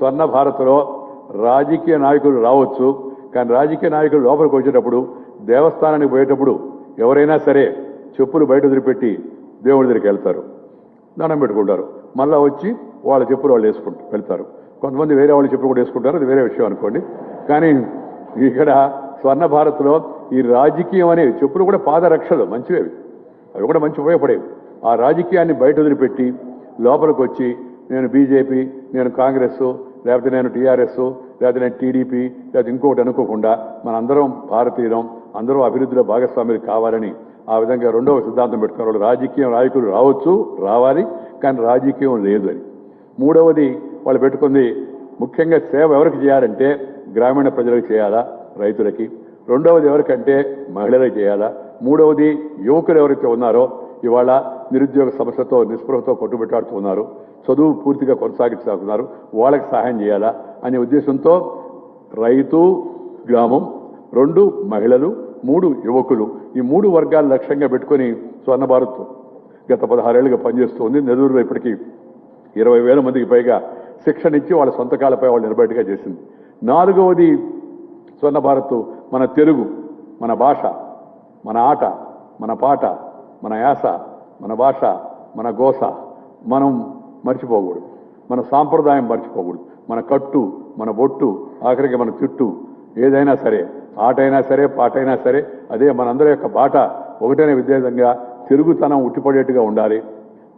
స్వర్ణ భారత్లో రాజకీయ నాయకులు రావచ్చు, కానీ రాజకీయ నాయకులు లోపలికి వచ్చేటప్పుడు దేవస్థానానికి పోయేటప్పుడు ఎవరైనా సరే చెప్పులు బయట వదిలిపెట్టి దేవుడి దగ్గరికి వెళ్తారు, దండం పెట్టుకుంటారు, మళ్ళీ వచ్చి వాళ్ళ చెప్పులు వాళ్ళు వెళ్తారు. కొంతమంది వేరే వాళ్ళ చెప్పులు కూడా వేసుకుంటారు, అది వేరే విషయం అనుకోండి. కానీ ఇక్కడ స్వర్ణ భారత్లో ఈ రాజకీయం అనేవి చెప్పులు కూడా పాదరక్షలు మంచివేవి, అవి కూడా మంచి ఉపయోగపడేవి. ఆ రాజకీయాన్ని బయట వదిలిపెట్టి లోపలికి వచ్చి నేను బీజేపీ, నేను కాంగ్రెస్, లేకపోతే నేను టీఆర్ఎస్, లేకపోతే నేను టీడీపీ, లేకపోతే ఇంకొకటి అనుకోకుండా మనందరం భారతీయులం, అందరూ అభివృద్ధిలో భాగస్వాములు కావాలని ఆ విధంగా రెండవ సిద్ధాంతం పెట్టుకున్నారు. రాజకీయ నాయకులు రావాలి, కానీ రాజకీయం లేదు అని. మూడవది వాళ్ళు పెట్టుకుంది ముఖ్యంగా సేవ ఎవరికి చేయాలంటే గ్రామీణ ప్రజలకు చేయాలా, రైతులకి. రెండవది ఎవరికంటే మహిళలకు చేయాలా. మూడవది యువకులు ఎవరైతే ఉన్నారో ఇవాళ నిరుద్యోగ సమస్యతో నిస్పృహతో కొట్టుబెట్టాడుతూ ఉన్నారు, చదువు పూర్తిగా కొనసాగిస్తున్నారు, వాళ్ళకి సహాయం చేయాలా అనే ఉద్దేశంతో రైతు, గ్రామం, 2 మహిళలు, 3 యువకులు, ఈ 3 వర్గాలు లక్ష్యంగా పెట్టుకుని స్వర్ణ భారత్ గత 16 ఏళ్లుగా పనిచేస్తుంది. నెల్లూరులో ఇప్పటికీ 20,000 మందికి పైగా శిక్షణ ఇచ్చి వాళ్ళ సొంత కాళ్ళపై వాళ్ళు నిలబెట్టుగా చేసింది. 4వది స్వర్ణ భారత్ మన తెలుగు, మన భాష, మన ఆట, మన పాట, మన యాస, మన భాష, మన గోస మనం మర్చిపోకూడదు, మన సాంప్రదాయం మర్చిపోకూడదు. మన కట్టు, మన బొట్టు, ఆఖరికి మన చుట్టూ, ఏదైనా సరే, ఆట అయినా సరే, పాట అయినా సరే, అదే మనందరి యొక్క బాట ఒకటనే విధంగా తెలుగుతనం ఉట్టిపడేట్టుగా ఉండాలి.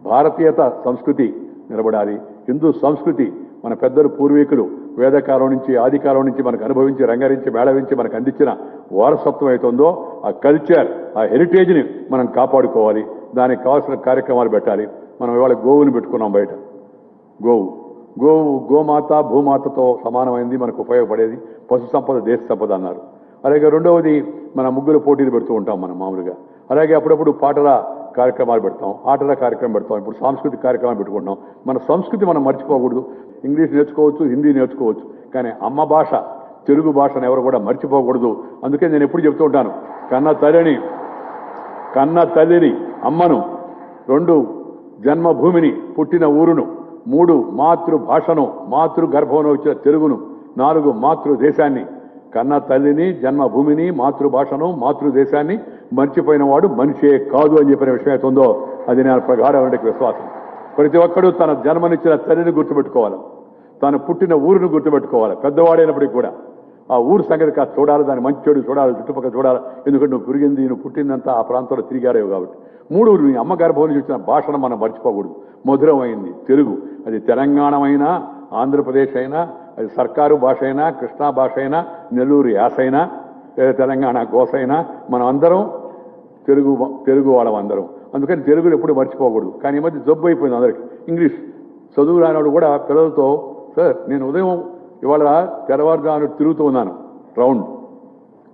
భారతీయత సంస్కృతి నిలబడాలి. హిందూ సంస్కృతి మన పెద్దలు పూర్వీకులు వేదకాలం నుంచి ఆదికాలం నుంచి మనకు అనుభవించి రంగరించి మేళవించి మనకు అందించిన వారసత్వం అవుతుందో ఆ కల్చర్, ఆ హెరిటేజ్ని మనం కాపాడుకోవాలి. దానికి కావాల్సిన కార్యక్రమాలు పెట్టాలి. మనం ఇవాళ గోవుని పెట్టుకున్నాం బయట. గోమాత భూమాతతో సమానమైంది, మనకు ఉపయోగపడేది. పశు సంపద దేశ సంపద అన్నారు. అలాగే రెండవది మన ముగ్గురు పోటీలు పెడుతూ ఉంటాం మనం మామూలుగా. అలాగే అప్పుడప్పుడు పాటల కార్యక్రమాలు పెడతాం, ఆటల కార్యక్రమం పెడతాం, ఇప్పుడు సాంస్కృతిక కార్యక్రమాలు పెట్టుకుంటున్నాం. మన సంస్కృతి మనం మర్చిపోకూడదు. ఇంగ్లీష్ నేర్చుకోవచ్చు, హిందీ నేర్చుకోవచ్చు, కానీ అమ్మ భాష తెలుగు భాషను ఎవరు కూడా మర్చిపోకూడదు. అందుకే నేను ఎప్పుడు చెప్తూ ఉంటాను, కన్న తల్లిని అమ్మను, 2 జన్మభూమిని పుట్టిన ఊరును, 3 మాతృభాషను మాతృగర్భంలో వచ్చిన తెలుగును, 4 మాతృదేశాన్ని. కన్న తల్లిని, జన్మభూమిని, మాతృభాషను, మాతృదేశాన్ని మర్చిపోయిన వాడు మనిషే కాదు అని చెప్పిన విషయం అయితే ఉందో అది నా ప్రగాఢమైన విశ్వాసం. ప్రతి ఒక్కరూ తన జన్మనిచ్చిన తల్లిని గుర్తుపెట్టుకోవాలి, తాను పుట్టిన ఊరును గుర్తుపెట్టుకోవాలి. పెద్దవాడైనప్పటికీ కూడా ఆ ఊరు సంగతి కాదు చూడాలి, దాని మంచి చెడు చూడాలి, చుట్టుపక్కల చూడాలి. ఎందుకంటే నువ్వు పుట్టిందంతా ఆ ప్రాంతంలో తిరిగారేవు కాబట్టి. 3 నీ అమ్మ గర్భం నుంచి వచ్చిన భాషను మనం మర్చిపోకూడదు. మధురమైంది తెలుగు, అది తెలంగాణ అయినా, ఆంధ్రప్రదేశ్ అయినా, అది సర్కారు భాష అయినా, కృష్ణా భాష అయినా, నెల్లూరు యాస అయినా, లేదా తెలంగాణ గోస అయినా, మనం అందరం తెలుగు వాళ్ళం అందరం. అందుకని తెలుగులు ఎప్పుడు మర్చిపోకూడదు. కానీ ఈ మధ్య జబ్బు అయిపోయింది అందరికి. ఇంగ్లీష్ చదువు రానివాడు కూడా పిల్లలతో, సార్ నేను ఉదయం ఇవాళ తెల్లవారుజామున తిరుగుతూ ఉన్నాను రౌండ్.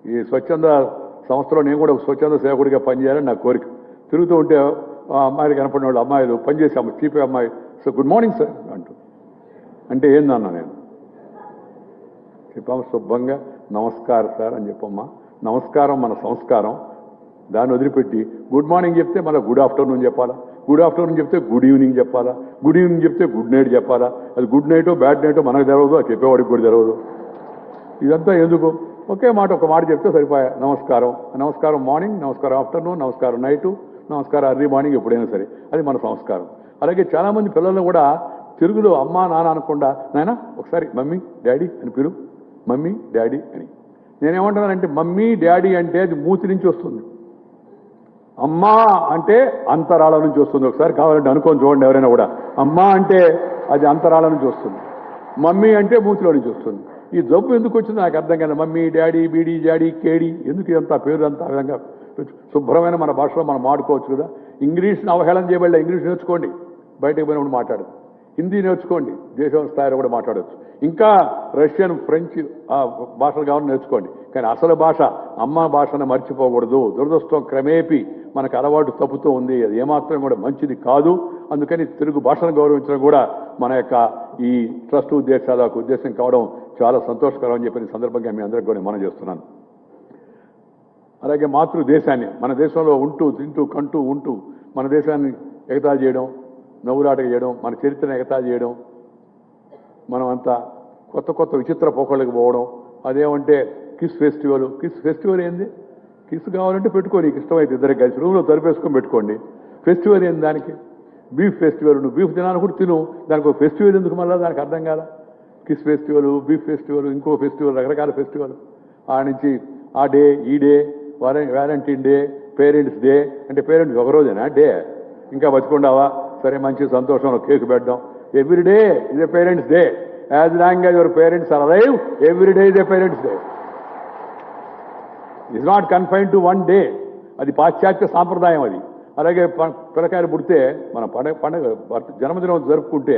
ఈ స్వచ్ఛంద సంస్థలో నేను కూడా స్వచ్ఛంద సేవకుడిగా పనిచేయాలని నా కోరిక. తిరుగుతూ ఉంటే ఆ అమ్మాయిలు కనపడిన వాళ్ళు అమ్మాయిలు పనిచేసే చీపే అమ్మాయి, సో గుడ్ మార్నింగ్ సార్ అంటూ, అంటే ఏందన్నా నేను చెప్పాము శుభ్రంగా నమస్కారం సార్ అని చెప్పమ్మా. నమస్కారం మన సంస్కారం, దాన్ని వదిలిపెట్టి గుడ్ మార్నింగ్ చెప్తే మళ్ళీ గుడ్ ఆఫ్టర్నూన్ చెప్పాలా, గుడ్ ఆఫ్టర్నూన్ చెప్తే గుడ్ ఈవినింగ్ చెప్పాలా, గుడ్ ఈవినింగ్ చెప్తే గుడ్ నైట్ చెప్పాలా. అది గుడ్ నైటో బ్యాడ్ నైటో మనకు తెలవదు, అది చెప్పేవాడికి కూడా తెలవదు. ఇదంతా ఎందుకు? ఒక మాట చెప్తే సరిపోయా. నమస్కారం మార్నింగ్, నమస్కారం ఆఫ్టర్నూన్, నమస్కారం నైటు, నమస్కారం అర్లీ మార్నింగ్, ఎప్పుడైనా సరే అది మన సంస్కారం. అలాగే చాలామంది పిల్లలు కూడా తెలుగులో అమ్మ నాన్న అనకుండా నాయన ఒకసారి మమ్మీ డాడీ అని పిలు, మమ్మీ డాడీ అని. నేనేమంటున్నానంటే మమ్మీ డాడీ అంటే అది మూతి నుంచి వస్తుంది, అమ్మా అంటే అంతరాళ నుంచి వస్తుంది. ఒకసారి కావాలంటే అనుకోని చూడండి ఎవరైనా కూడా. అమ్మా అంటే అది అంతరాళ నుంచి వస్తుంది, మమ్మీ అంటే మూతిలో నుంచి వస్తుంది. ఈ జబ్బు ఎందుకు వచ్చిందో నాకు అర్థం కాదు. మమ్మీ డాడీ బీడీ జాడీ కేడీ ఎందుకు ఇదంతా పేరు అంతా విధంగా? శుభ్రమైన మన భాషలో మనం మాడుకోవచ్చు కదా. ఇంగ్లీష్ని అవహేళన చేయబడలే, ఇంగ్లీష్ నేర్చుకోండి, బయటకు పోయినప్పుడు మాట్లాడదు. హిందీ నేర్చుకోండి, దేశం స్థాయిలో కూడా మాట్లాడవచ్చు. ఇంకా రష్యన్, ఫ్రెంచ్ భాషలు కావాలని నేర్చుకోండి. కానీ అసలు భాష అమ్మ భాషను మర్చిపోకూడదు. దురదృష్టం క్రమేపీ మనకు అలవాటు తప్పుతూ ఉంది, అది ఏమాత్రం కూడా మంచిది కాదు. అందుకని తెలుగు భాషను గౌరవించడం కూడా మన యొక్క ఈ ట్రస్ట్ ఉద్దేశం కావడం చాలా సంతోషకరం అని చెప్పిన సందర్భంగా మీ అందరికీ కూడా మనం చేస్తున్నాను. అలాగే మాతృదేశాన్ని, మన దేశంలో ఉంటూ తింటూ కంటూ ఉంటూ మన దేశాన్ని ఎగతాళి చేయడం, నవ్వులాట చేయడం, మన చరిత్రను ఎగతాళి చేయడం, మనం అంతా కొత్త కొత్త విచిత్ర పోకళ్ళకి పోవడం. అదేమంటే కిస్ ఫెస్టివల్ ఏంది? కిస్ కావాలంటే పెట్టుకో, నీకు ఇష్టమైతే ఇద్దరికి కలిసి రూమ్లో తరిపేసుకొని పెట్టుకోండి. ఫెస్టివల్ ఏంది దానికి? బీఫ్ ఫెస్టివల్, నువ్వు బీఫ్ తినాలని కూడా తిను, దానికి ఒక ఫెస్టివల్ ఎందుకు మళ్ళీ? దానికి అర్థం కాదా? కిస్ ఫెస్టివల్, బీఫ్ ఫెస్టివల్, ఇంకో ఫెస్టివల్, రకరకాల ఫెస్టివల్. ఆ నుంచి ఆ డే, ఈ day, Valentine day, parents day అంటే పేరెంట్స్ ఒకరోజేనా డే? ఇంకా బతికుండావా? సరే, మంచి సంతోషంలో కేక్ పెట్టడం. Every day is a parents day. As long as your parents are alive, every day is a parents day. It's not confine to one day. అది పాశ్చాత్య సాంప్రదాయం అది. అలాగే పిల్లకాయలు పుడితే మన పండగ జన్మదినం జరుపుకుంటే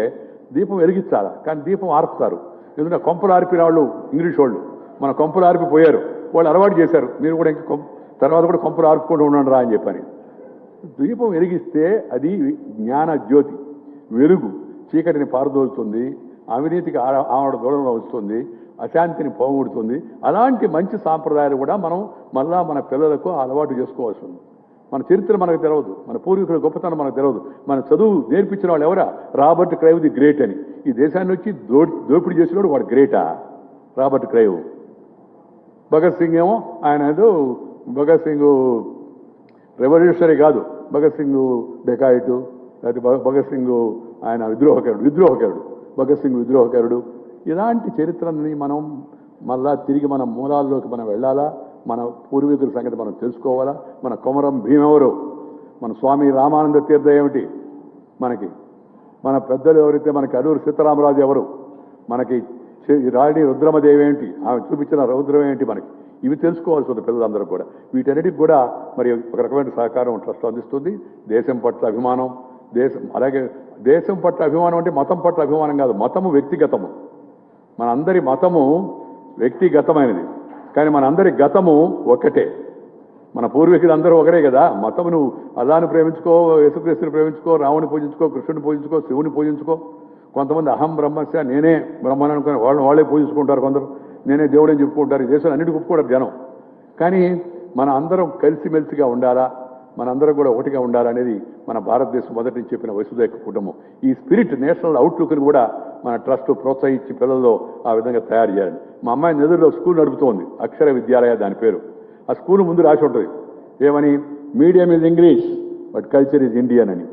దీపం వెలిగించాలి, కానీ దీపం ఆర్పుతారు. ఎందుకంటే కొంపలు ఆర్పిన వాళ్ళు ఇంగ్లీష్ వాళ్ళు, మన కొంపలు ఆర్పిపోయారు, వాళ్ళు అలవాటు చేశారు. మీరు కూడా ఇంకా తర్వాత కూడా కొంపలు ఆర్పుకుంటూ ఉండండి రా అని చెప్పని. దీపం వెలిగిస్తే అది జ్ఞాన జ్యోతి, వెలుగు, చీకటిని పారదోలుతుంది, అవినీతికి ఆవిడ దూరంలో వస్తుంది, అశాంతిని పోగొడుతుంది. అలాంటి మంచి సాంప్రదాయాలు కూడా మనం మళ్ళా మన పిల్లలకు అలవాటు చేసుకోవాల్సి ఉంది. మన చరిత్ర మనకు తెలియదు, మన పూర్వీకుల గొప్పతనం మనకు తెలియదు. మన చదువు నేర్పించిన వాళ్ళు ఎవరా? రాబర్ట్ క్రైవ్ ది గ్రేట్ అని. ఈ దేశాన్ని వచ్చి దోపిడీ చేసినోడు వాడు గ్రేటా? Robert Clive. భగత్ సింగ్ ఏమో ఆయన ఏదో భగత్ సింగ్ రెవల్యూషనరీ కాదు, భగత్ సింగ్ డెకాయిటు, లేకపోతే భగత్ సింగ్ ఆయన విద్రోహకరుడు, భగత్ సింగ్ విద్రోహకరుడు. ఇలాంటి చరిత్రని మనం మళ్ళా తిరిగి మన మూలాల్లోకి మనం వెళ్ళాలా, మన పూర్వీకుల సంగతి మనం తెలుసుకోవాలా. మన కొమరం భీమెవరు, మన స్వామి రామానంద తీర్థ ఏమిటి, మనకి మన పెద్దలు ఎవరైతే, మనకి అల్లూరి సీతారామరాజు ఎవరు, మనకి రాణి రుద్రమదేవి ఏంటి, ఆమె చూపించిన రౌద్రం ఏంటి, మనకి ఇవి తెలుసుకోవాల్సి ఉంది పిల్లలందరూ కూడా. వీటన్నిటికి కూడా మరి ఒక రకమైన సహకారం ట్రస్ట్ అందిస్తుంది. దేశం పట్ల అభిమానం, అలాగే దేశం పట్ల అభిమానం అంటే మతం పట్ల అభిమానం కాదు, మతము వ్యక్తిగతము. మనందరి మతము వ్యక్తిగతమైనది, కానీ మనందరి గతము ఒక్కటే. మన పూర్వీకులు అందరూ ఒకరే కదా. మతము నువ్వు అల్లాను ప్రేమించుకో, యేసుక్రీస్తుని ప్రేమించుకో, రాముని పూజించుకో, కృష్ణుని పూజించుకో, శివుని పూజించుకో. కొంతమంది అహం బ్రహ్మస్య, నేనే బ్రహ్మని అనుకుని వాళ్ళే పూజించుకుంటారు. కొందరు నేనే దేవుడని చెప్పుకుంటారు. ఈ దేశంలో అన్నిటికీ ఒప్పుకోవడం జనం. కానీ మన అందరం కలిసిమెలిసిగా ఉండాలా, మనందరం కూడా ఒకటిగా ఉండాలనేది మన భారతదేశం మొదటి నుంచి చెప్పిన వసుధైక కుటుంబం. ఈ స్పిరిట్, నేషనల్ అవుట్లుక్ని కూడా మన ట్రస్ట్ ప్రోత్సహించి పిల్లల్లో ఆ విధంగా తయారు చేయాలి. మా అమ్మాయి నెదురులో స్కూల్ నడుపుతోంది, అక్షర విద్యాలయ దాని పేరు. ఆ స్కూల్ ముందు రాసి ఉంటుంది ఏమని, medium is English but culture is Indian అని.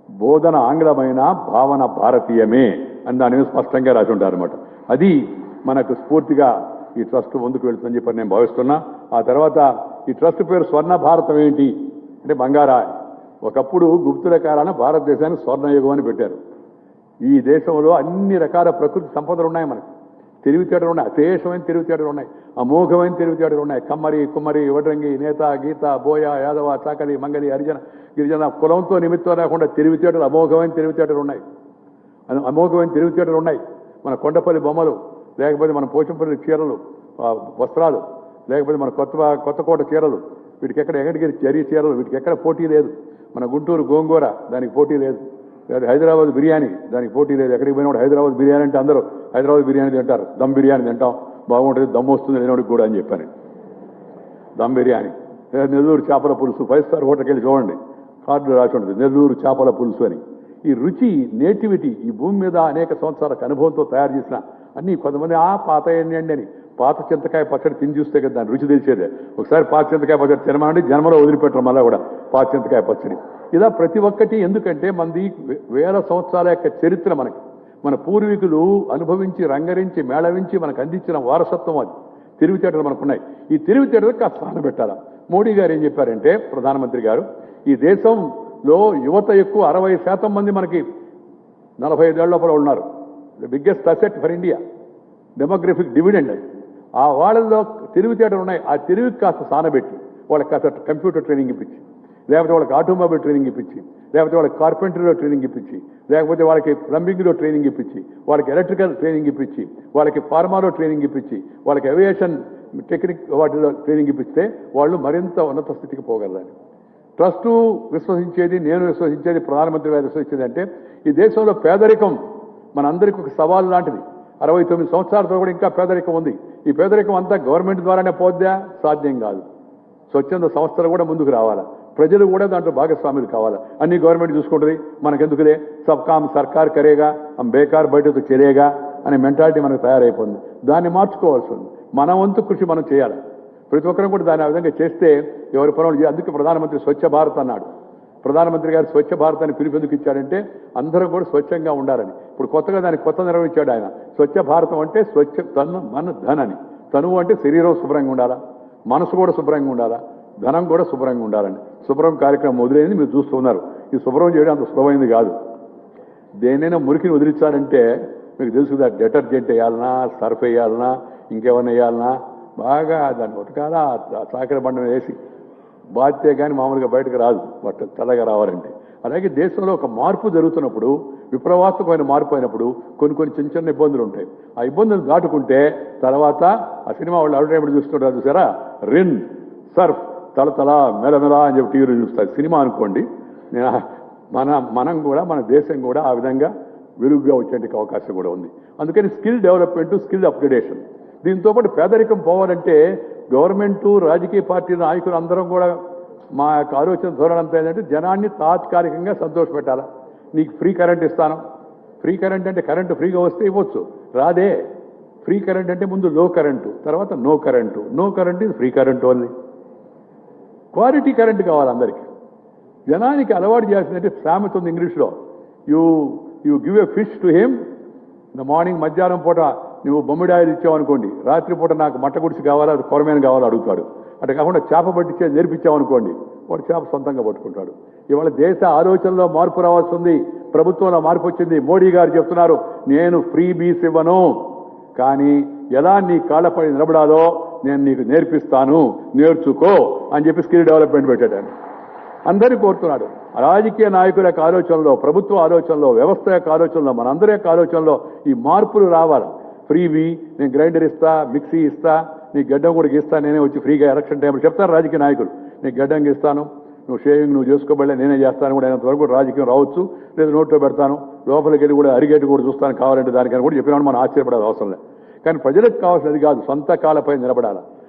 బోధన ఆంగ్లమైన, భావన భారతీయమే అని దాని మీద స్పష్టంగా రాసి ఉంటారు అనమాట. అది మనకు స్ఫూర్తిగా ఈ ట్రస్ట్ ముందుకు వెళుతుందని చెప్పి నేను భావిస్తున్నా. ఆ తర్వాత ఈ ట్రస్ట్ పేరు స్వర్ణ భారతం ఏంటి అంటే బంగారా. ఒకప్పుడు గుప్తుల కాలాన భారతదేశాన్ని స్వర్ణయుగం అని పెట్టారు. ఈ దేశంలో అన్ని రకాల ప్రకృతి సంపదలు ఉన్నాయి, మనకి తెలివితేటలు ఉన్నాయి, అశేషమైన తెలివితేటలు ఉన్నాయి, అమోఘమైన తెలివితేటలు ఉన్నాయి. కమ్మరి, కుమ్మరి, వడ్రంగి, నేత, గీత, బోయ, యాదవ, చాకలి, మంగలి, హరిజన, గిరిజన కులంతో నిమిత్తం లేకుండా తెలివితేటలు, అమోఘమైన తెలివితేటలు ఉన్నాయి. మన కొండపల్లి బొమ్మలు, లేకపోతే మన పోచంపల్లి చీరలు, వస్త్రాలు, లేకపోతే మన కొత్తకోట చీరలు, వీటికి ఎక్కడికి జరిగే చీరలు, వీటికి ఎక్కడ పోటీ లేదు. మన గుంటూరు గోంగూర, దానికి పోటీ లేదు. హైదరాబాద్ బిర్యానీ, దానికి పోటీ లేదు. ఎక్కడికి పోయినప్పుడు హైదరాబాద్ బిర్యానీ అంటే అందరూ హైదరాబాద్ బిర్యానీ తింటారు. దమ్ బిర్యానీ తింటాం, బాగుంటుంది, దమ్ వస్తుంది లేనివాడికి కూడా అని చెప్పాను. దమ్ బిర్యానీ, నెల్లూరు చేపల పులుసు, 5 స్టార్ హోటల్కి వెళ్ళి చూడండి, కార్డులో రాసి ఉంటుంది నెల్లూరు చేపల పులుసు అని. ఈ రుచి, నేటివిటీ, ఈ భూమి మీద అనేక సంవత్సరాలకు అనుభవంతో తయారు చేసిన అన్నీ. కొంతమంది పాత ఏంటండి అని పాత చింతకాయ పచ్చడి తిని చూస్తే కదా దాని రుచి తెలిసేదే. ఒకసారి పాత చింతకాయ పచ్చడి తినమండి, జన్మలో వదిలిపెట్టడం మళ్ళీ కూడా పాత చింతకాయ పచ్చడి. ఇలా ప్రతి ఒక్కటి, ఎందుకంటే మనది వేల సంవత్సరాల యొక్క చరిత్ర. మనకి మన పూర్వీకులు అనుభవించి, రంగరించి, మేళవించి మనకు అందించిన వారసత్వం అది. తెలివితేటలు మనకున్నాయి. ఈ తెలివితేటలకు కాస్త స్థానం పెట్టాలా. మోడీ గారు ఏం చెప్పారంటే, ప్రధానమంత్రి గారు, ఈ దేశంలో యువత ఎక్కువ, 60% మంది మనకి 45 ఏళ్ల లోపల ఉన్నారు. The biggest asset for India, demographic dividend. ఆ వాళ్ళలో తెలివితేటలు ఉన్నాయి. ఆ తెలివికి కాస్త సానబెట్టి, వాళ్ళకి కాస్త కంప్యూటర్ ట్రైనింగ్ ఇప్పించి, లేకపోతే వాళ్ళకి ఆటోమొబైల్ ట్రైనింగ్ ఇప్పించి, లేకపోతే వాళ్ళకి కార్పెంటరీలో ట్రైనింగ్ ఇప్పించి, లేకపోతే వాళ్ళకి ప్లంబింగ్లో ట్రైనింగ్ ఇప్పించి, వాళ్ళకి ఎలక్ట్రికల్ ట్రైనింగ్ ఇప్పించి, వాళ్ళకి ఫార్మాలో ట్రైనింగ్ ఇప్పించి, వాళ్ళకి ఏవియేషన్ టెక్నిక్ వాటిలో ట్రైనింగ్ ఇప్పిస్తే వాళ్ళు మరింత ఉన్నత స్థితికి పోగలరని ట్రస్టు విశ్వసించేది, నేను విశ్వసించేది, ప్రధానమంత్రి గారు విశ్వసించేది అంటే, ఈ దేశంలో పేదరికం మనందరికీ ఒక సవాలు లాంటిది. 69 సంవత్సరాలతో కూడా ఇంకా పేదరికం ఉంది. ఈ పేదరికం అంతా గవర్నమెంట్ ద్వారానే పోద్దా? సాధ్యం కాదు. స్వచ్ఛంద సంస్థలు కూడా ముందుకు రావాలా, ప్రజలు కూడా దాంట్లో భాగస్వాములు కావాలా. అన్ని గవర్నమెంట్ చూసుకుంటుంది, మనకెందుకులే, సబ్ కామ్ సర్కార్ కరేగా, హమ్ బేకార్ బయటకు చలేగా అనే మెంటాలిటీ మనకు తయారైపోయింది. దాన్ని మార్చుకోవాల్సి ఉంది. మన వంతు కృషి మనం చేయాలి. ప్రతి ఒక్కరం కూడా దాన్ని ఆ విధంగా చేస్తే ఎవరి పనులు చేయాలి. అందుకే ప్రధానమంత్రి స్వచ్ఛ భారత్ అన్నాడు. ప్రధానమంత్రి గారు స్వచ్ఛ భారత్ అని పిలుపెందుకు ఇచ్చాడంటే అందరూ కూడా స్వచ్ఛంగా ఉండాలని. ఇప్పుడు కొత్తగా దానికి కొత్త నిర్వహించాడు ఆయన. స్వచ్ఛ భారతం అంటే స్వచ్ఛ తను మన ధనని. తనువు అంటే శరీరం శుభ్రంగా ఉండాలా, మనసు కూడా శుభ్రంగా ఉండాలా, ధనం కూడా శుభ్రంగా ఉండాలని శుభ్రం కార్యక్రమం మొదలైంది. మీరు చూస్తూ ఉన్నారు. ఈ శుభ్రం చేయడం అంత సులభమైంది కాదు. దేనైనా మురికిని వదిలించాలంటే మీకు తెలుసు కదా, డెటర్జెంట్ వేయాలన్నా, సర్ఫ్ వేయాలన్నా, ఇంకేమన్నా వేయాలన్నా బాగా దాన్ని ఉతకాల, చాకర బండ వేసి బాధ్యతే కానీ మామూలుగా బయటకు రాదు, బట్ట చల్లగా రావాలంటే. అలాగే దేశంలో ఒక మార్పు జరుగుతున్నప్పుడు, విప్లవాత్మకమైన మార్పు అయినప్పుడు కొన్ని చిన్న చిన్న ఇబ్బందులు ఉంటాయి. ఆ ఇబ్బందులు దాటుకుంటే తర్వాత ఆ సినిమా వాళ్ళు అడ్వర్టైజ్మెంట్ చూస్తుంటారు చూసారా, రిన్ సర్ఫ్ తలతల మెలమెల అని చెప్పి టీవీలో చూస్తారు. సినిమా అనుకోండి. మనం కూడా మన దేశం కూడా ఆ విధంగా వెలుగుగా వచ్చేందుకు అవకాశం కూడా ఉంది. అందుకని స్కిల్ డెవలప్మెంట్, స్కిల్ అప్గ్రేడేషన్. దీంతో పాటు పేదరికం పోవాలంటే గవర్నమెంటు, రాజకీయ పార్టీ నాయకులు అందరం కూడా మా యొక్క ఆలోచన ధోరణి అంతా ఏంటంటే జనాన్ని తాత్కాలికంగా సంతోషపెట్టాలా. నీకు ఫ్రీ కరెంట్ ఇస్తాను. ఫ్రీ కరెంట్ అంటే కరెంటు ఫ్రీగా వస్తే ఇవ్వచ్చు, రాదే. ఫ్రీ కరెంట్ అంటే ముందు లో కరెంటు, తర్వాత నో కరెంటు. నో కరెంట్ ఇది free current only. Quality current కావాలి అందరికీ. జనానికి అలవాటు చేయాల్సిందంటే సామెత ఉంది ఇంగ్లీష్లో, you give a fish to him in the morning. మధ్యాహ్నం పూట నువ్వు బొమ్మిడాయిలు ఇచ్చావనుకోండి, రాత్రిపూట నాకు మట్ట గుడిసి కావాలా, కొరమేన కావాలో అడుగుతాడు. అట్లా కాకుండా చేప పట్టించే నేర్పించామనుకోండి, వాడు చేప సొంతంగా పట్టుకుంటాడు. ఇవాళ దేశ ఆలోచనలో మార్పు రావాల్సి ఉంది. ప్రభుత్వంలో మార్పు వచ్చింది. మోడీ గారు చెప్తున్నారు, నేను ఫ్రీ బీస్ ఇవ్వను, కానీ ఎలా నీ కాళ్ళపై నిలబడాలో నేను నీకు నేర్పిస్తాను, నేర్చుకో అని చెప్పి స్కిల్ డెవలప్మెంట్ పెట్టాడు. అందరినీ కోరుతున్నాడు. రాజకీయ నాయకుల యొక్క ఆలోచనలో, ప్రభుత్వ ఆలోచనలో, వ్యవస్థ యొక్క ఆలోచనలో, మనందరి యొక్క ఆలోచనలో ఈ మార్పులు రావాలి. ఫ్రీవి, నేను గ్రైండర్ ఇస్తా, మిక్సీ ఇస్తా, నీ గడ్డం కూడా గీస్తా, నేనే వచ్చి ఫ్రీగా ఎలక్షన్ టైంలో చెప్తారు రాజకీయ నాయకులు. నీకు గడ్డం గీస్తాను, నువ్వు షేవింగ్ నువ్వు చేసుకోబడలే, నేనే చేస్తాను కూడా. అయినంత వరకు రాజకీయం రావచ్చు, లేదా నోట్లో పెడతాను, లోపలికి వెళ్ళి కూడా అరిగేటు కూడా చూస్తాను కావాలంటే దానికని కూడా చెప్పినాడు. మనం ఆశ్చర్యపడాల్సిన అవసరం లేదు. కానీ ప్రజలకు కావాల్సినది కాదు, సొంత కాళ్ళపై నిలబడాల,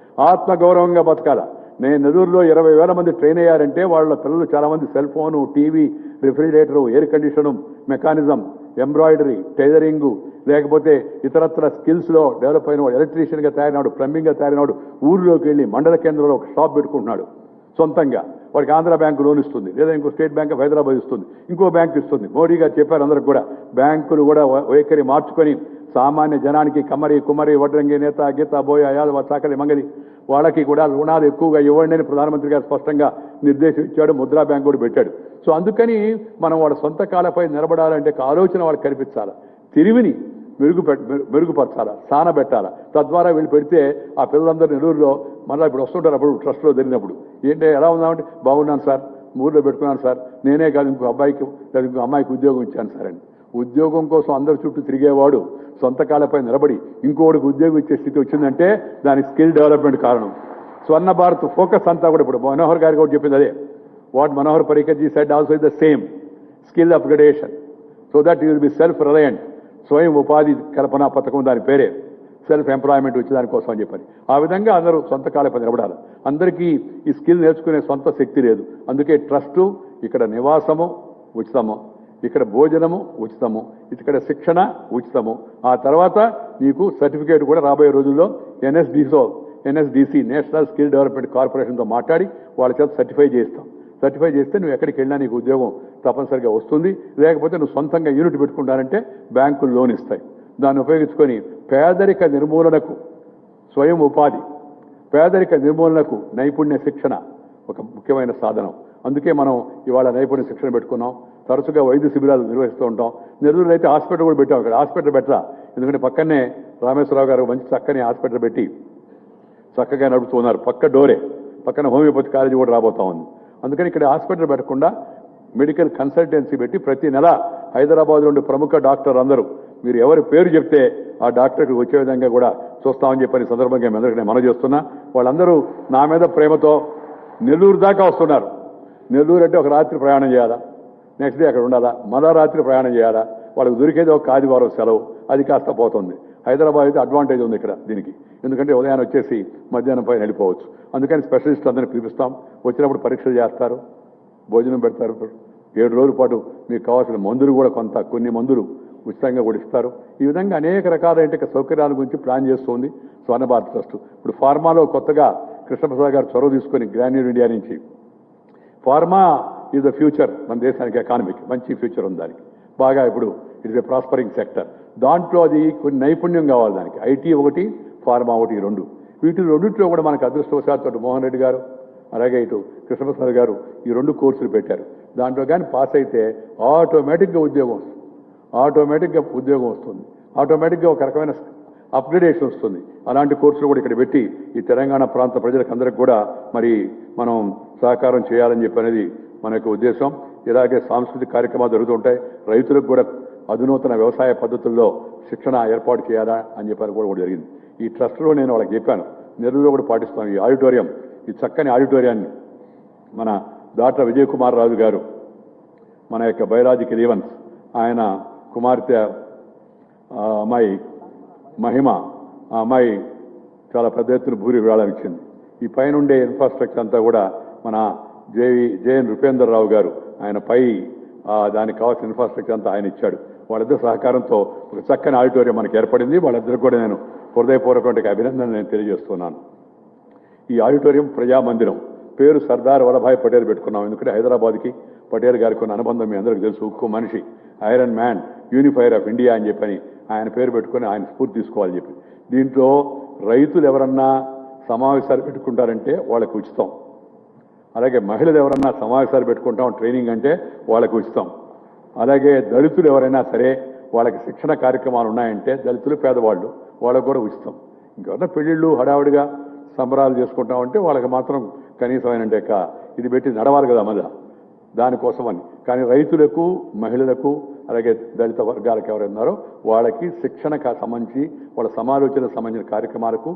ఆత్మగౌరవంగా బతకాల. నేను నెల్లూరులో 20,000 మంది ట్రైన్ అయ్యారంటే వాళ్ళ పిల్లలు చాలామంది cell phone, TV, refrigerator, air condition, mechanism, embroidery, tailoring, లేకపోతే ఇతరత్ర స్కిల్స్లో డెవలప్ అయిన వాడు, ఎలక్ట్రీషియన్గా తయారైనాడు, ప్లంబింగ్గా తయారైనాడు, ఊరిలోకి వెళ్ళి మండల కేంద్రంలో ఒక షాప్ పెట్టుకుంటున్నాడు సొంతంగా. వాడికి ఆంధ్ర బ్యాంకు లోన్ ఇస్తుంది, లేదా ఇంకో స్టేట్ బ్యాంక్ ఆఫ్ హైదరాబాద్ ఇస్తుంది, ఇంకో బ్యాంక్ ఇస్తుంది. మోడీ గారు చెప్పారు అందరికి కూడా, బ్యాంకులు కూడా వైఖరి మార్చుకొని సామాన్య జనానికి కమ్మరి, కుమ్మరి, వడ్రంగి, నేత, గీత, బోయ, యాదవ, చాకలి, మంగలి వాళ్ళకి కూడా రుణాలు ఎక్కువగా ఇవ్వండి అని ప్రధానమంత్రి గారు స్పష్టంగా నిర్దేశించాడు. ముద్రా బ్యాంక్ కూడా పెట్టాడు. సో అందుకని మనం వాళ్ళ సొంత కాళ్ళపై నిలబడాలంటే ఆలోచన వాళ్ళకి కనిపించాలి, తెలివిని మెరుగుపరచాలా, సానబెట్టాలా. తద్వారా వీళ్ళు పెడితే ఆ పిల్లలందరూ నెల్లూరులో మళ్ళీ ఇప్పుడు వస్తుంటారు. అప్పుడు ట్రస్ట్లో జరిగినప్పుడు ఏంటంటే ఎలా ఉన్నామంటే, బాగున్నాను సార్, ఊళ్ళో పెట్టుకున్నాను సార్, నేనే కాదు ఇంకో అబ్బాయికి లేదా ఇంకో అమ్మాయికి ఉద్యోగం ఇచ్చాను సార్ అని. ఉద్యోగం కోసం అందరి చుట్టూ తిరిగేవాడు సొంత కాళ్ళపై నిలబడి ఇంకోటికి ఉద్యోగం ఇచ్చే స్థితి వచ్చిందంటే దానికి స్కిల్ డెవలప్మెంట్ కారణం. స్వర్ణ భారత్ ఫోకస్ అంతా కూడా ఇప్పుడు మనోహర్ గారికి కూడా చెప్పింది అదే. What Manohar Parrikar ji said also is the same, skill upgradation so that you will be self reliant. స్వయం ఉపాధి కల్పన పథకం దాని పేరే, సెల్ఫ్ ఎంప్లాయ్మెంట్ వచ్చే దానికోసం అని చెప్పని. ఆ విధంగా అందరూ సొంత కాళ్ళపై నిలబడాలి. అందరికీ ఈ స్కిల్ నేర్చుకునే సొంత శక్తి లేదు. అందుకే ట్రస్టు, ఇక్కడ నివాసము ఉచితము, ఇక్కడ భోజనము ఉచితము, ఇక్కడ శిక్షణ ఉచితము. ఆ తర్వాత నీకు సర్టిఫికేట్ కూడా రాబోయే రోజుల్లో ఎన్ఎస్డిసి నేషనల్ స్కిల్ డెవలప్మెంట్ కార్పొరేషన్తో మాట్లాడి వాళ్ళ చేత సర్టిఫై చేస్తాం. సర్టిఫై చేస్తే నువ్వు ఎక్కడికి వెళ్ళినా నీకు ఉద్యోగం తప్పనిసరిగా వస్తుంది. లేకపోతే నువ్వు సొంతంగా యూనిట్ పెట్టుకుంటానంటే బ్యాంకులు లోన్ ఇస్తాయి. దాన్ని ఉపయోగించుకొని పేదరిక నిర్మూలనకు స్వయం ఉపాధి, పేదరిక నిర్మూలనకు నైపుణ్య శిక్షణ ఒక ముఖ్యమైన సాధనం. అందుకే మనం ఇవాళ నైపుణ్య శిక్షణ పెట్టుకున్నాం. తరచుగా వైద్య శిబిరాలు నిర్వహిస్తూ ఉంటాం. నెల్లూరులో అయితే హాస్పిటల్ కూడా పెట్టాం. ఇక్కడ హాస్పిటల్ పెట్టరా, ఎందుకంటే పక్కనే రామేశ్వరరావు గారు మంచి చక్కని హాస్పిటల్ పెట్టి చక్కగా నడుపుతూ ఉన్నారు. పక్క డోరే, పక్కన హోమియోపతి కాలేజీ కూడా రాబోతా ఉంది. అందుకని ఇక్కడ హాస్పిటల్ పెట్టకుండా మెడికల్ కన్సల్టెన్సీ పెట్టి ప్రతి నెల హైదరాబాద్ నుండి ప్రముఖ డాక్టర్ అందరూ మీరు ఎవరి పేరు చెప్తే ఆ డాక్టర్కి వచ్చే విధంగా కూడా చూస్తామని చెప్పని సందర్భంగా మీ అందరికీ నేను మనవి చేస్తున్నా. వాళ్ళందరూ నా మీద ప్రేమతో నెల్లూరు దాకా వస్తున్నారు. నెల్లూరు అంటే ఒక రాత్రి ప్రయాణం చేయాలా, నెక్స్ట్ డే అక్కడ ఉండాలా, మరో రాత్రి ప్రయాణం చేయాలా. వాళ్ళకి దొరికేది ఒక ఆదివారం సెలవు, అది కాస్త పోతుంది. హైదరాబాద్ అయితే అడ్వాంటేజ్ ఉంది ఇక్కడ దీనికి, ఎందుకంటే ఉదయాన్నే వచ్చేసి మధ్యాహ్నం పైన వెళ్ళిపోవచ్చు. అందుకని స్పెషలిస్ట్ అందరినీ పిలిపిస్తాం. వచ్చినప్పుడు పరీక్షలు చేస్తారు, భోజనం పెడతారు. 7 రోజుల పాటు మీకు కావాల్సిన మందులు కూడా కొన్ని మందులు ఉచితంగా కూడా ఇస్తారు. ఈ విధంగా అనేక రకాలైన సౌకర్యాల గురించి ప్లాన్ చేస్తోంది స్వర్ణ భారత్ ట్రస్ట్. ఇప్పుడు ఫార్మాలో కొత్తగా కృష్ణప్రసాద్ గారు చొరవ తీసుకొని గ్రాన్యూల్ ఇండియా నుంచి ఫార్మా ఈజ్ ద ఫ్యూచర్, మన దేశానికి ఎకానమీకి మంచి ఫ్యూచర్ ఉంది దానికి బాగా. ఇప్పుడు it is a prospering sector. దాంట్లో అది కొన్ని నైపుణ్యం కావాలి దానికి. ఐటీ ఒకటి, ఫార్మా ఒకటి, ఈ రెండు. వీటి రెండింటిలో కూడా మనకు అదృష్టవశాత్తు మోహన్ రెడ్డి గారు అలాగే ఇటు కృష్ణప్రసాద్ గారు ఈ 2 కోర్సులు పెట్టారు. దాంట్లో కానీ పాస్ అయితే ఆటోమేటిక్గా ఉద్యోగం వస్తుంది. ఆటోమేటిక్గా ఒక రకమైన అప్గ్రేడేషన్ వస్తుంది. అలాంటి కోర్సులు కూడా ఇక్కడ పెట్టి ఈ తెలంగాణ ప్రాంత ప్రజలకు అందరికి కూడా మరి మనం సహకారం చేయాలని చెప్పి అనేది మన యొక్క ఉద్దేశం. ఇలాగే సాంస్కృతిక కార్యక్రమాలు జరుగుతుంటాయి. రైతులకు కూడా అధునూతన వ్యవసాయ పద్ధతుల్లో శిక్షణ ఏర్పాటు చేయాలా అని చెప్పని కూడా జరిగింది. ఈ ట్రస్ట్లో నేను వాళ్ళకి చెప్పాను, నెల్లూరులో కూడా పాటిస్తాను. ఈ ఆడిటోరియం, ఈ చక్కని ఆడిటోరియాన్ని మన డాక్టర్ విజయ్ కుమార్ రాజు గారు, మన యొక్క బయోలాజికల్ ఈవెంట్స్, ఆయన కుమార్తె అమ్మాయి మహిమ, ఆ అమ్మాయి చాలా పెద్ద ఎత్తున భూరి విరాళం ఇచ్చింది. ఈ పైన ఉండే ఇన్ఫ్రాస్ట్రక్చర్ అంతా కూడా మన జేఎన్ రూపేందర్ రావు గారు, ఆయన పై దానికి కావాల్సిన ఇన్ఫ్రాస్ట్రక్చర్ అంతా ఆయన ఇచ్చాడు. వాళ్ళిద్దరు సహకారంతో ఒక చక్కని ఆడిటోరియం మనకి ఏర్పడింది. వాళ్ళిద్దరు కూడా నేను హృదయపూర్వక అభినందన నేను తెలియజేస్తున్నాను. ఈ ఆడిటోరియం ప్రజామందిరం పేరు సర్దార్ వల్లభాయ్ పటేల్ పెట్టుకున్నాం. ఎందుకంటే హైదరాబాద్కి పటేల్ గారికి ఉన్న అనుబంధం మీ అందరికీ తెలుసు. ఉక్కు మనిషి, ఐరన్ మ్యాన్, యూనిఫైర్ ఆఫ్ ఇండియా అని చెప్పని ఆయన పేరు పెట్టుకొని ఆయన స్ఫూర్తి తీసుకోవాలని చెప్పి. దీంట్లో రైతులు ఎవరన్నా సమావేశాలు పెట్టుకుంటారంటే వాళ్ళకి ఉచితం. అలాగే మహిళలు ఎవరన్నా సమావేశాలు పెట్టుకుంటాం ట్రైనింగ్ అంటే వాళ్ళకి ఉచితం. అలాగే దళితులు ఎవరైనా సరే వాళ్ళకి శిక్షణ కార్యక్రమాలు ఉన్నాయంటే దళితులు పేదవాళ్ళు వాళ్ళకు కూడా ఉచితం. ఇంకెవరన్నా పెళ్ళిళ్ళు హడావుడిగా సంబరాలు చేసుకుంటామంటే వాళ్ళకి మాత్రం కనీసమైన ఇది పెట్టి నడవాలి కదా మళ్ళా దానికోసమని. కానీ రైతులకు, మహిళలకు, అలాగే దళిత వర్గాలకు ఎవరున్నారో వాళ్ళకి శిక్షణకు సంబంధించి వాళ్ళ సమాలోచనకు సంబంధించిన కార్యక్రమాలకు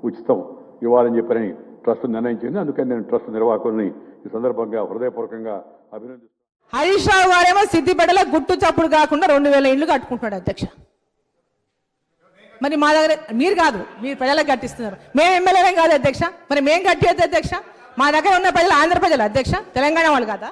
ఉచితం ఇవ్వాలని చెప్పని ట్రస్ట్ నిర్ణయించింది. అందుకని నేను ట్రస్ట్ నిర్వాహకుల్ని ఈ సందర్భంగా హృదయపూర్వకంగా అభినందిస్తున్నాను. హరీష్ రావు గారేమో సిద్దిపేటలో గుట్టు చప్పుడు కాకుండా 2000 ఇళ్లు కట్టుకుంటున్నాడు అధ్యక్ష. మరి మా దగ్గర మీరు కాదు, మీరు ప్రజలకు కట్టిస్తున్నారు. మేము ఎమ్మెల్యేలేం కాదు అధ్యక్ష. మరి మేము కట్టేది అధ్యక్ష. మా దగ్గర ఉన్న ప్రజలు ఆంధ్ర ప్రజలు అధ్యక్ష, తెలంగాణ వాళ్ళు కాదా?